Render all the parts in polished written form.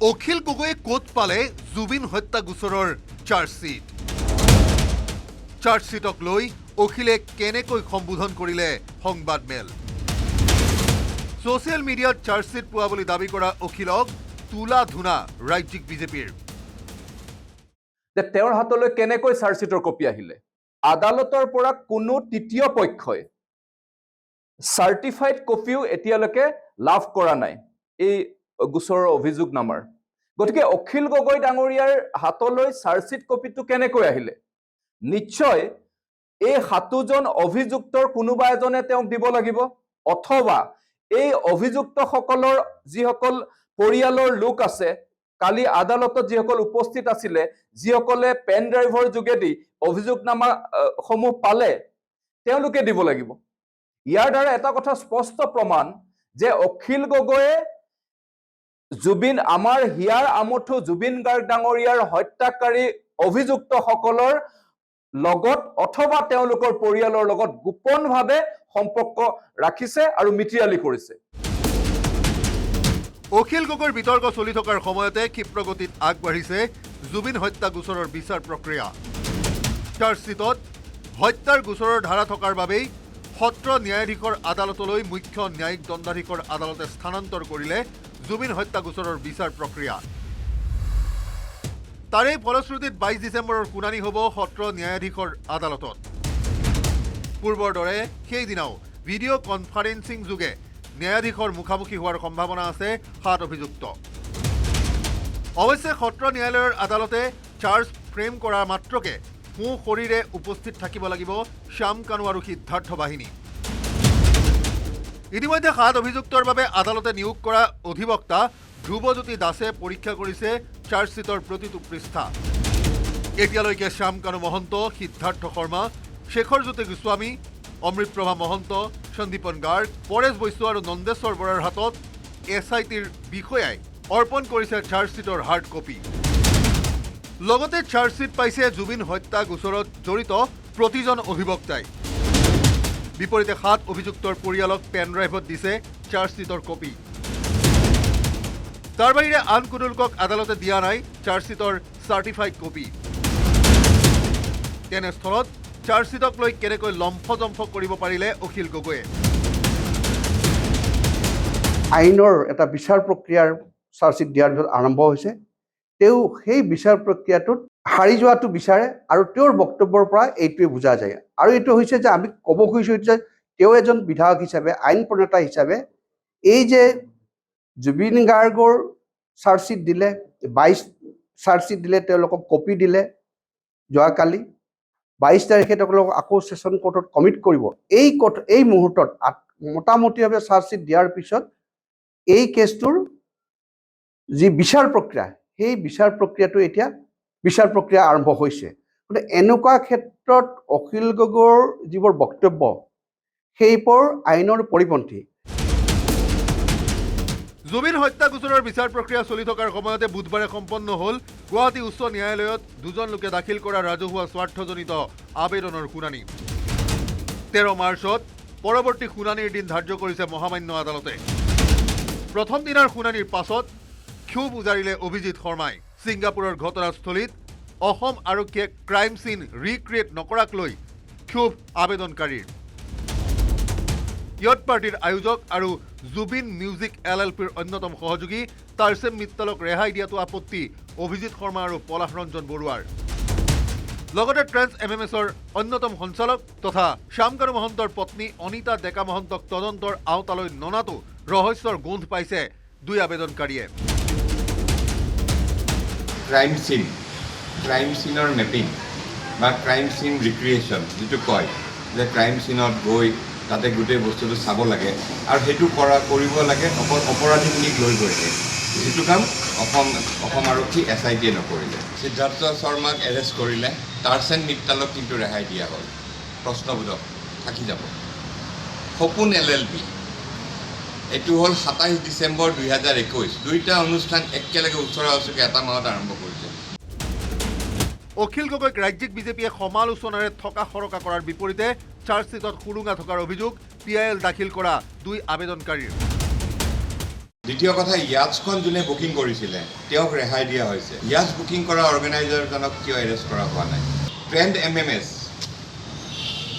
অখিল গগৈয়ে ক'ত পালে জুবিন হত্যা গোচৰৰ চাৰ্জশ্বিট চাৰ্জশ্বিটক লৈ অখিলে কেনেকৈ সম্বোধন কৰিলে সংবাদমেল ছ'চিয়েল মিডিয়াত চাৰ্জশ্বিট পোৱা বুলি দাবী কৰা অখিলক তুলা ধুনা ৰাজ্যিক বিজেপিৰ যে তেওঁৰ হাতলৈ কেনেকৈ চাৰ্জশ্বিটৰ কপি আহিলে আদালতৰ পৰা কোনো তৃতীয় পক্ষই চাৰ্টিফাইড কপিও এতিয়ালৈকে লাভ কৰা নাই এই গোচৰৰ অভিযোগনামাৰ গতিকে অখিল গগৈ ডাঙৰীয়াৰ হাতলৈ চাৰ্জশ্বিট কপিটো কেনেকৈ আহিলে নিশ্চয় এই সাতোজন অভিযুক্তৰ কোনোবা এজনে তেওঁক দিব লাগিব অথবা এই অভিযুক্তসকলৰ যিসকল পৰিয়ালৰ লোক আছে কালি আদালতত যিসকল উপস্থিত আছিলে যিসকলে পেন ড্ৰাইভৰ যোগেদি অভিযোগনামা সমূহ পালে তেওঁলোকে দিব লাগিব ইয়াৰ দ্বাৰা এটা কথা স্পষ্ট প্ৰমাণ যে অখিল গগৈয়ে জুবিন আমাৰ হিয়াৰ আমঠু জুবিন গাৰ্গ ডাঙৰীয়াৰ হত্যাকাৰী অভিযুক্তসকলৰ লগত অথবা তেওঁলোকৰ পৰিয়ালৰ লগত গোপনভাৱে সম্পৰ্ক ৰাখিছে আৰু মিত্ৰিয়ালি কৰিছে অখিল গগৈৰ বিতৰ্ক চলি থকাৰ সময়তে ক্ষিপ্ৰগতিত আগবাঢ়িছে জুবিন হত্যা গোচৰৰ বিচাৰ প্ৰক্ৰিয়া চাৰ্জশ্বিটত হত্যাৰ গোচৰৰ ধাৰা থকাৰ বাবেই সত্ৰ ন্যায়াধীশৰ আদালতলৈ মুখ্য ন্যায়িক দণ্ডাধীশৰ আদালতে স্থানান্তৰ কৰিলে জুবিন হত্যা গোচৰৰ বিচাৰ প্ৰক্ৰিয়া তাৰে ফলশ্ৰুতিত 22 ডিচেম্বৰৰ শুনানি হ'ব সত্ৰ ন্যায়াধীশৰ আদালতত পূৰ্বৰ দৰে সেইদিনাও ভিডিঅ' কনফাৰেন্সিং যোগে ন্যায়াধীশৰ মুখামুখি হোৱাৰ সম্ভাৱনা আছে 7 অভিযুক্ত অৱশ্যে সত্ৰ ন্যায়ালয়ৰ আদালতে চাৰ্জ ফ্ৰেম কৰা মাত্ৰকে সোঁ শৰীৰে উপস্থিত থাকিব লাগিব শ্যাম কানু আৰু সিদ্ধাৰ্থ বাহিনী ইতিমধ্যে 7 অভিযুক্তৰ বাবে আদালতে নিয়োগ কৰা অধিবক্তা ধ্ৰুৱজ্যোতি দাসে পৰীক্ষা কৰিছে চাৰ্জশ্বিটৰ প্ৰতিটো পৃষ্ঠা এতিয়ালৈকে শ্যাম কানু মহন্ত সিদ্ধাৰ্থ শৰ্মা শেখৰজ্যোতি গোস্বামী অমৃতপ্ৰভা মহন্ত সন্দীপন গাৰ্গ পৰেশ বৈশ্য আৰু নন্দেশ্বৰ বৰাৰ হাতত SITৰ বিষয়াই অৰ্পণ কৰিছে চাৰ্জশ্বিটৰ হাৰ্ড কপি লগতে চাৰ্জশ্বিট পাইছে জুবিন হত্যা গোচৰত জড়িত প্ৰতিজন অভিবক্তাই বিপৰীতে 7 অভিযুক্তৰ পৰিয়ালক পেন ড্ৰাইভত দিছে চাৰ্জশ্বিটৰ কপি তাৰ বাহিৰে আন কোনো লোকক আদালতে দিয়া নাই চাৰ্জশ্বিটৰ চাৰ্টিফাইড কপি তেনেস্থলত চাৰ্জশ্বিটক লৈ কেনেকৈ লম্ফজম্ফ কৰিব পাৰিলে অখিল গগৈয়ে আইনৰ এটা বিচাৰ প্ৰক্ৰিয়াৰ চাৰ্জশ্বিট দিয়াৰ পিছত আৰম্ভ হৈছে তেওঁ সেই বিচাৰ প্ৰক্ৰিয়াটোত হাৰি যোৱাটো বিচাৰে আৰু তেওঁৰ বক্তব্যৰ পৰা এইটোৱে বুজা যায় আৰু এইটো হৈছে যে আমি ক'ব খুজিছোঁ যে তেওঁ এজন বিধায়ক হিচাপে আইন প্ৰণেতা হিচাপে এই যে জুবিন গাৰ্গৰ চাৰ্জশ্বিট দিলে 22 চাৰ্জশ্বিট দিলে তেওঁলোকক কপি দিলে যোৱাকালি 22 তাৰিখে তেওঁলোকক আকৌ ছেছন কোৰ্টত কমিট কৰিব এই মুহূৰ্তত মোটামুটিভাৱে চাৰ্জশ্বিট দিয়াৰ পিছত এই কেছটোৰ যি বিচাৰ প্ৰক্ৰিয়া সেই বিচাৰ প্ৰক্ৰিয়াটো এতিয়া বিচাৰ প্ৰক্ৰিয়া আৰম্ভ হৈছে গতিকে এনেকুৱা ক্ষেত্ৰত অখিল গগৈৰ যিবোৰ বক্তব্য সেইবোৰ আইনৰ পৰিপন্থী জুবিন হত্যা গোচৰৰ বিচাৰ প্ৰক্ৰিয়া চলি থকাৰ সময়তে বুধবাৰে সম্পন্ন হ'ল গুৱাহাটী উচ্চ ন্যায়ালয়ত দুজন লোকে দাখিল কৰা ৰাজহুৱা স্বাৰ্থজনিত আবেদনৰ শুনানি 13 মাৰ্চত পৰৱৰ্তী শুনানিৰ দিন ধাৰ্য কৰিছে মহামান্য আদালতে প্ৰথম দিনাৰ শুনানিৰ পাছত ক্ষোভ উজাৰিলে অভিজিৎ শৰ্মাই ছিংগাপুৰৰ ঘটনাস্থলীত অসম আৰক্ষীয়ে ক্ৰাইম চিন ৰিক্ৰিয়েট নকৰাক লৈ ক্ষোভ আবেদনকাৰীৰ ইয়ট পাৰ্টিৰ আয়োজক আৰু জুবিন মিউজিক LLPৰ অন্যতম সহযোগী তাৰছেম মিত্তলক ৰেহাই দিয়াটো আপত্তি অভিজিৎ শৰ্মা আৰু পলাশ ৰঞ্জন বৰুৱাৰ লগতে ট্ৰেন্স MMSৰ অন্যতম সঞ্চালক তথা শ্যাম কানু মহন্তৰ পত্নী অনিতা ডেকা মহন্তক তদন্তৰ আওতালৈ ননাটো ৰহস্যৰ গোন্ধ পাইছে দুই আবেদনকাৰীয়ে ক্ৰাইম চিনৰ মেপিং বা ক্ৰাইম চিন ৰিক্ৰিয়েশ্যন যিটো কয় যে ক্ৰাইম চিনত গৈ তাতে গোটেই বস্তুটো চাব লাগে আৰু সেইটো কৰিব লাগে অপৰাধীখিনিক লৈ গৈছে যিটো কাম অসম আৰক্ষী SITয়ে নকৰিলে সিদ্ধাৰ্থ শৰ্মাক এৰেষ্ট কৰিলে তাৰছেন মিত্তালক কিন্তু ৰেহাই দিয়া হ'ল প্ৰশ্নবোধক থাকি যাব সপোন LLP এইটো হ'ল 27 ডিচেম্বৰ 2021 দুইটা অনুষ্ঠান একেলগে ওচৰা ওচৰকে এটা মাহত আৰম্ভ কৰিছে অখিল গগৈক ৰাজ্যিক বিজেপিয়ে সমালোচনাৰে থকা সৰকা কৰাৰ বিপৰীতে চাৰ্জশ্বিটত সুৰুঙা থকাৰ অভিযোগ PIL দাখিল কৰা দুই আবেদনকাৰীৰ দ্বিতীয় কথা, ইয়াচখন যোনে বুকিং কৰিছিলে তেওঁক ৰেহাই দিয়া হৈছে। ইয়াচ বুকিং কৰা অৰ্গেনাইজাৰজনক কিয় এৰেষ্ট কৰা হোৱা নাই? ট্ৰেণ্ড MMS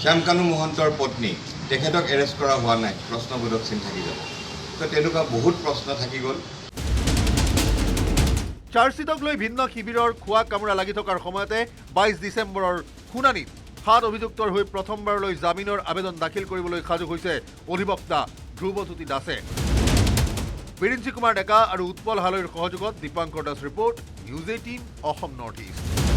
শ্যামকানু মহন্তৰ পত্নী, তেখেতক এৰেষ্ট কৰা হোৱা নাই, প্ৰশ্নবোধক চিন থাকি যাব। তো তেনেকুৱা বহুত প্ৰশ্ন থাকি গ'ল। চাৰ্জশ্বিটক লৈ ভিন্ন শিবিৰৰ খোৱা কামোৰা লাগি থকাৰ সময়তে 22 ডিচেম্বৰৰ শুনানিত 7 অভিযুক্তৰ হৈ প্ৰথমবাৰলৈ জামিনৰ আবেদন দাখিল কৰিবলৈ সাজু হৈছে অধিবক্তা ধ্ৰুৱজ্যোতি দাসে। বিৰিঞ্চি কুমাৰ ডেকা আৰু উৎপল হালৈৰ সহযোগত Dipankar Das report, news 18 Assam north east.